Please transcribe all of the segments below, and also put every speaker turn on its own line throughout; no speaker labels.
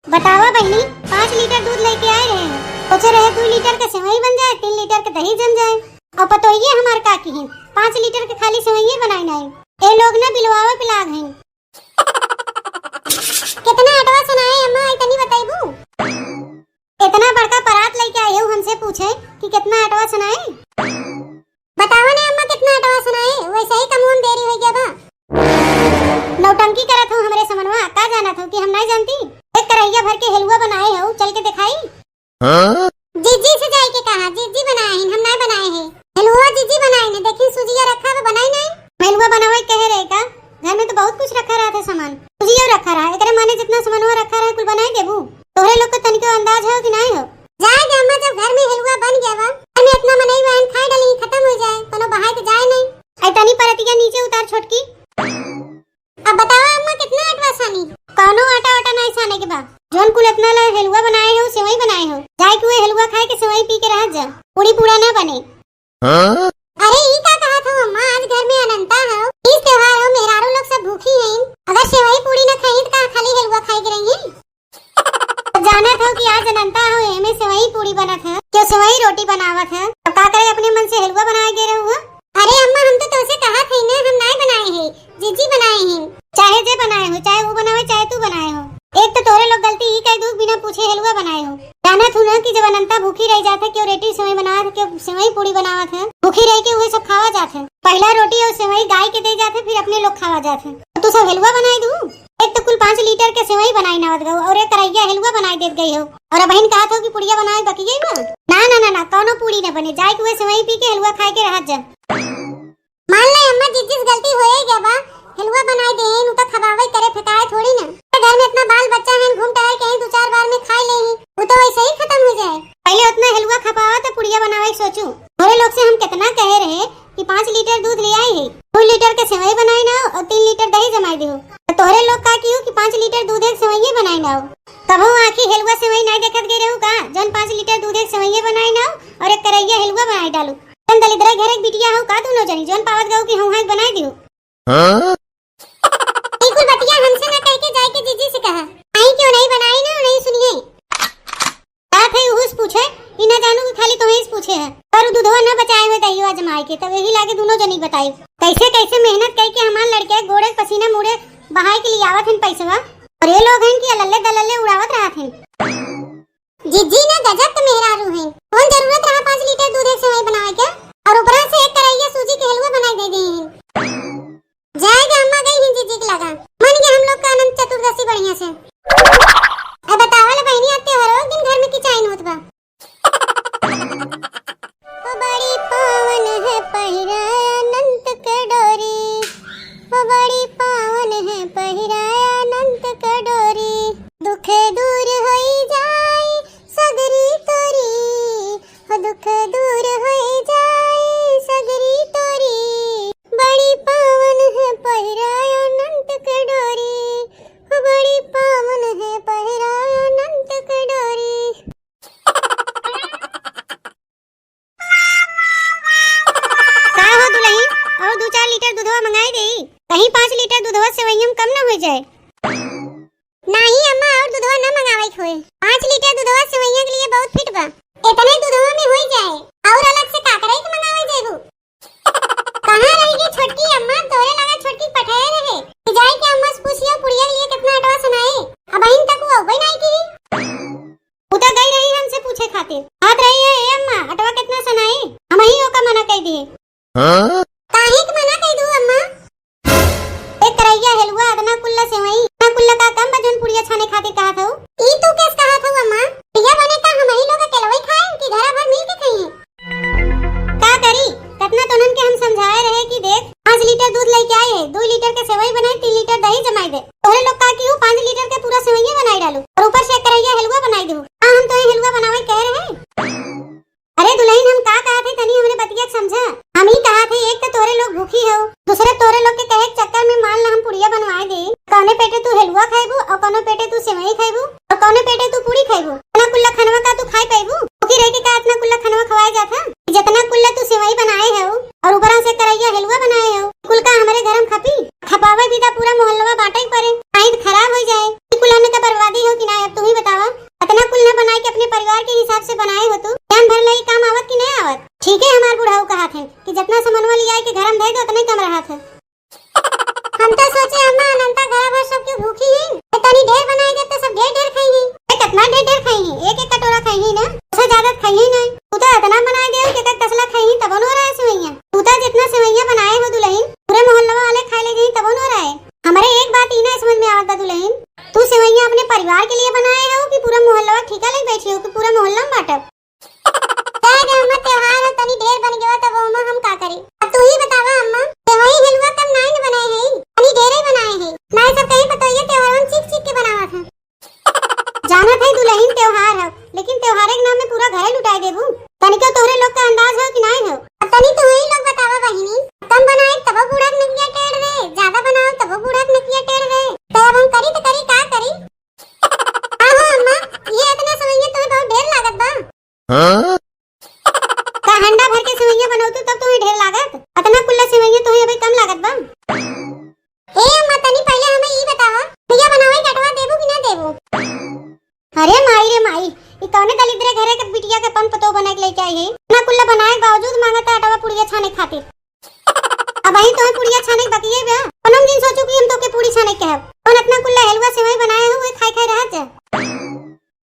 बतावा बहनी, 5 लीटर दूध लेके आए रहे हैं। सोचे रहे 2 लीटर के सेवई बन जाए, 3 लीटर के दही जम जाए। और पतोइए हमार काकी हैं, 5 लीटर के खाली सेवई बनाई नहीं। ये लोग ना बिलवावे पे लाग हैं। कितना अटवा सुनाए अम्मा, इतनी बताइबू? इतना बड़का परात लेके आए हो, हमसे पूछे कि कितना अटवा सुनाए। बतावा ना अम्मा, कितना अटवा सुनाए? वैसे ही कम देरी हो गया बा। नौटंकी करत हो हमरे समनवा, का जानत हो कि हम नहीं जानती? एक करैया भर के हलवा बनाए हो, चल के दिखाई। जीजी से जाए के कहा, जीजी बनाए हैं, हम नहीं बनाए हैं। हलवा जीजी बनाए ने, देखी सुजिया रखा है, बनाई नहीं। हलवा बनावे कहे रहे का? घर में तो बहुत कुछ रखा रहा था सामान, सुजिया रखा रहा है। एकरे माने जितना सामान रखा रहा है कुल बनाई देबू। तोहरे लोग को तनिको अंदाज है कि नहीं हो? जाए दे अम्मा, जब घर में हलवा बन गया बा, हमें इतना मनाई बहन खाए डाली, खत्म हो जाए, कोनो बहाए तो जाए नहीं। ऐतनी परतिया नीचे उतार छोटकी। अब बताओ अम्मा, कितना आटा सानी? कोनो आटा नहीं साने के बा। जोन कुल इतना ला हलवा बनाए हो, सेवई बनाए हो, जाए के हलवा खाए के सेवई पी के रह जा, पूरी पूरा ना बने। अरे ई का कहा था अम्मा, आज घर में अनंता है, इस त्योहार हो, मेहरारू लोग सब भूखी हैं। अगर सेवई पूरी ना खाई तो खाली हलवा खाए के रहेंगे। जाना था कि आज अनंता हो, एमे सेवई पूरी बनत है, क्यों सेवई रोटी बनावत है। अब का करे, अपने मन से हलवा बनाए गे रहू। अरे अम्मा, हम तो तुमसे कहा थी ना, हम नहीं बनाए हैं, जीजी बनाए हैं। चाहे जे बनाए हो, चाहे वो बनावे चाहे तू बनाए हो, एक तो तोरे लोग गलती ही कह दू, बिना पूछे हलवा बनाए हो। जाना थू ना कि जब अनंता भूखी रह जाता, क्यों रोटी सेवई बनावत, क्यों सेवई पूरी बनावत है। भूखी रह के वो सब खावा जाते हैं। पहला रोटी और सेवई गाय के दे जाते, फिर अपने लोग खावा जाते हैं। तू सब हलवा बनाए दू। एक तो कुल 5 लीटर के सेवई बनाई नावत गो, और एक करैया हलवा बनाई देत गई हो। और बहन कहा था कि पुड़िया बनाए बाकी गई ना। ना ना ना, कोनो पूरी ना बने, जाए के सेवई पी के हलवा खाए के रह जा। मान ले अम्मा, जिस गलती होए गया बा, हलवा बनाई दे, नु तो खबावे करे फेकाए थोड़ी ना। घर में इतना बाल बच्चा है, घूम टहल के 2-4 बार में खाई ले, वो तो वैसे ही खत्म हो जाए। पहले उतना हलवा खपावा तो पुड़िया बनावे सोचू। थोड़े लोग से हम कितना कहे रहे कि 5 लीटर दूध ले आई है, 2 लीटर के सेवई बनाई ना और 3 लीटर दही जमाई दे। तोहरे लोग का कियो कि 5 लीटर दूध एक सेवई बनाई ना। कबो आखी हलवा सेवई नहीं देखत गई रहू का? जन 5 लीटर दूध एक सेवई बनाई ना और एक करैया हलवा बनाई डालू। तन दलिद्र घर एक बिटिया हो का, दोनों जनी जोन पावत गऊ कि हम हाथ बनाई दियो। बिल्कुल बटिया हमसे ना कह के जाए के जीजी से कहा, आई क्यों नहीं बनाई ना, नहीं सुनिए। बात है उस पूछे, ई ना जानू कि खाली तुम्हें इस पूछे है। पर दूधवा ना बचाए हुए दहियो जमाए के, तब यही लागे दोनों जनी बताई। कैसे कैसे मेहनत करके हमार लड़के गोड़े पसीना मुड़े बहाए के लिए आवत हैं पैसवा, और ये लोग हैं कि अल्ले दलल्ले उड़ावत रहत हैं। जीजी ना गजब के मेहरारू हैं। कौन जरूरत रहा 5 लीटर दूध एक सेवई बनाए के, और ऊपर से एक करैया सूजी के हलवा बनाई दे दी हैं। जाएगा अम्मा, गई हैं जीजी के लगा, मान गया हम लोग का अनंत चतुर्दशी बढ़िया से। अब बतावल बहनी, आते हर दिन घर में किचाइन होत बा। ओ बड़ी पावन है पहिरा अनंत के डोरी, ओ बड़ी पावन है पहिरा अनंत के डोरी, दुख दूर होई जाए सगरी तोरी, हो दुख दूर होई जाए सगरी तोरी, बड़ी पावन है पहिरा अनंत के डोरी, हो बड़ी पावन है पहिरा अनंत के डोरी। का हो दुल्हन, और 2-4 लीटर दूधवा मंगाई देई, कहीं 5 लीटर दूधवा सेवईयम कम ना हो जाए। नहीं अम्मा, और दूधवा ना मंगावे खोए, 5 लीटर दूधवा सेवईया के लिए बहुत फिट बा, इतने दूधवा में हो जाए। और अलग से काकरे के मंगावे जेबू। कहां रही गई छोटकी अम्मा, तोरे लगा छोटकी पठाए रहे, जाए के अम्मा से पूछियो पुड़िया के लिए कितना अटवा सुनाए। अब इन तक वो अबे नहीं की, उता गई रही हमसे पूछे खातिर, हाथ रही है ए अम्मा, अटवा कितना सुनाए, हम ही ओका मना कह दिए। काहे के मना कह दू अम्मा? एक करैया हलवा अदना कुल्ला सेवई ना कुल्ला का कम बजन पुड़िया छाने खातिर कहा था। ई तू कैसे कहा था अम्मा? पुड़िया बने का हम ही लोग अकेले खाए कि घरा भर मिल के खाए? का करी, कितना तो उनके हम समझाए रहे कि देख 5 लीटर दूध लेके आए हैं, 2 लीटर के सेवई बनाए, 3 लीटर दही जमाई दे। तोरे लोग का कि 5 लीटर के पूरा सेवई बनाई डालू और ऊपर से करैया हलवा बनाई दू। हां, हम तो ये हलवा बनावे कह रहे। अरे दुल्हन, हम का कहा थे तनी हमने बतिया समझा। हम ही कहा थे एक तो तोरे लोग भूखी हो, दूसरे तोरे लोग के कहे चक्कर में मान ला हम पुड़िया बनवाए दे, कौने पेटे तू हलवा खाइबू और कौने पेटे तू सेवई खाइबू और कौने पेटे तू पूरी खाइबू। इतना कुल्ला खनवा का तू खाई पाइबू? भूखी रह के का इतना कुल्ला खनवा खवाया जाता? जितना कुल्ला तू सेवई बनाए हो और ऊपर से करैया हलवा बनाए हो, कुल का हमारे घर में खपी खपावे भी पूरा मोहल्ला बांटे पड़े, आइंद खराब हो जाए। कुल हमने का बर्बादी हो कि ना, अब तुम ही परिवार के लिए बनाए हो कि पूरा मोहल्ला ठिका ले बैठी हो कि पूरा मोहल्ला में बांटब? अम्मा त्योहार है तनी ढेर बन गया तब अम्मा हम का करी? अब तू ही बतावा अम्मा, सेवई हलवा कब नाई ने बनाए हैं? तनी ढेरे बनाए हैं। नाई सब कहीं पतोइया त्योहार में चीख चीख के बनावा था। जाना था दुल्हन त्योहार है, लेकिन त्योहार के नाम में पूरा घर लुटाई देबू। तनिका तोरे लोग का अंदाज है कि नहीं है? तनी तू ही लोग बतावा बहिनी, कम बनाए तब बूढ़ा नकिया टेढ़ रे, ज्यादा बनाओ तब बूढ़ा नकिया टेढ़ रे। तो अब हम करी तो करी का करी? आहो अम्मा, ये इतना सेवइया तुम्हें बहुत ढेर लागत बा। हां का हंडा भर के सेवइया बनाओ तो तब तुम्हें ढेर लागत, इतना कुल्ला सेवइया तुम्हें अभी कम लागत बा। ए अम्मा तनी पहले हमें ई बतावा, भैया बनावे कटवा देबू कि ना देबू? अरे माई रे माई, ई कौने दलिद्र घरे के बिटिया के पन पतो बना के लेके आई है? ना कुल्ला बनाए बावजूद मांगता आटावा पुड़िया छाने खातिर। अब आई तो पुड़िया छाने बाकी है बा। पनम दिन सोचू कि हम तो के पूरी छाने कहब, और अपना कुल्ला हलवा सेवई बनाए हो वो खाई खाई रह जा।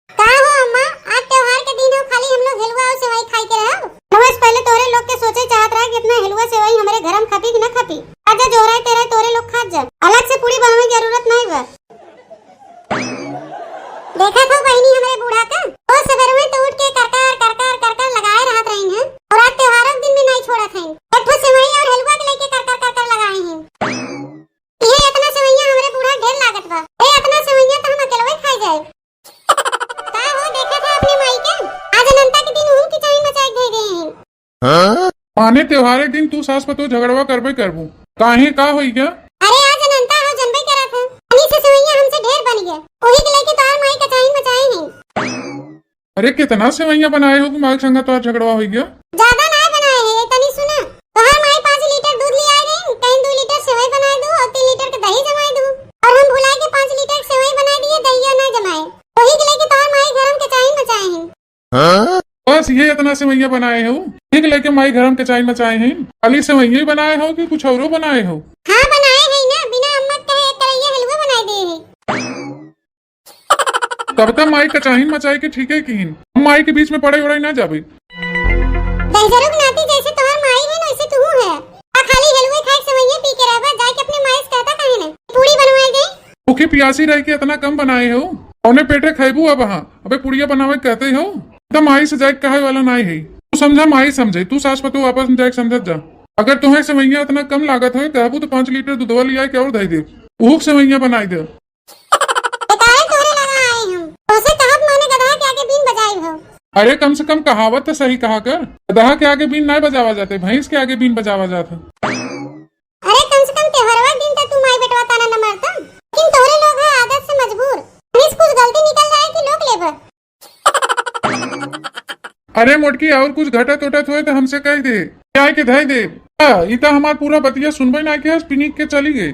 का हो अम्मा, आज त्योहार के दिन हो खाली हम लोग हलवा और सेवई खाई के रहब? नमस पहले तोरे लोग के सोचे चाहत रहा कि इतना हलवा सेवई हमारे घर में खापी कि ना खापी। आजा जोराय तेरे तोरे लोग खा जा, अलग से पूरी बनाने की जरूरत नहीं बा। देखा था बहनी हमारे बूढ़ा का, वो सवेरे में तो उठ के करकर लगाए रहत रही हैं, और आज त्योहारों के दिन भी नहीं छोड़ा था। एक ठो सेवई और हलवा के लेके कर लगाए हैं। ये इतना सेवइया हमारे बूढ़ा ढेर लागत बा। ए इतना सेवइया तो हम अकेले खाई जाए। का हो देखा था अपने माई के, आज अनंता के दिन उनकी चाय मचाई दे गए हैं।
हां माने त्योहार के दिन तू सास पतो झगड़वा करबे करबू, काहे का होई क्या?
अरे आज अनंता हो जनबे करा था, अनी से सेवइया हमसे ढेर बन गया, वही के लेके तार माई का चाय मचाए हैं।
अरे कितना सेवइया बनाए हो कि माई संग तो झगड़वा होई गया?
ज्यादा ना बनाए हैं, तनी सुना। तोहार माई 5 लीटर दूध ले आ गई, कहीं 2 लीटर सेवई बनाए दो और 3 लीटर के दही जमाए दो, और हम भुलाए के 5 लीटर सेवई बना दिए, दही ना जमाए, वही के लेके तोहार माई गरम के चाय मचाए हैं।
हां बस ये इतना सेवइया बनाए हो, ठीक लेके माई गरम के चाय मचाए हैं? खाली सेवइया ही बनाए हो कि कुछ औरो बनाए हो?
हां बनाए हैं ना, बिना अम्मा कहे एक तरैया हलवा बनाए दे हैं।
तब तक माई का चाय मचाए के ठीक है कि माई के बीच में पड़े उड़ाई ना जाबे।
दहजरुक नाती जैसे तोहार माई है ना वैसे तू है। आ खाली हलवे खाए सेवइया पी के रहबा, जाके अपने माई से कहता काहे ना पूरी बनवाए दे।
भूखी प्यासी रह के इतना कम बनाए हो, औने पेटे खैबू अब? हां अबे पुड़िया बनावे कहते हो तो माई से जाके कहे वाला नहीं है। तू समझा माई समझे, तू सास पतो आपस में जाके समझत जा। अगर तुम्हें सेवइया इतना कम लागत है कहबू तो 5 लीटर दूधवा लिया के और दे दे, भूख सेवइया बनाई दे। अरे कम से कम कहावत तो सही कहा कर, गधा के आगे बीन नहीं बजावा जाते, भैंस के आगे बीन बजावा जाता।
अरे कम से कम त्योहार दिन तक तू माई बेटवा ताना न मारता, लेकिन तोरे लोग है आदत से मजबूर, इस कुछ गलती निकल जाए कि लोग लेबर।
अरे मोटकी और कुछ घटत उठत हुए तो हमसे कह दे, क्या के धई दे। इता हमार पूरा बतिया सुनबे ना के पिनिक के चली गई।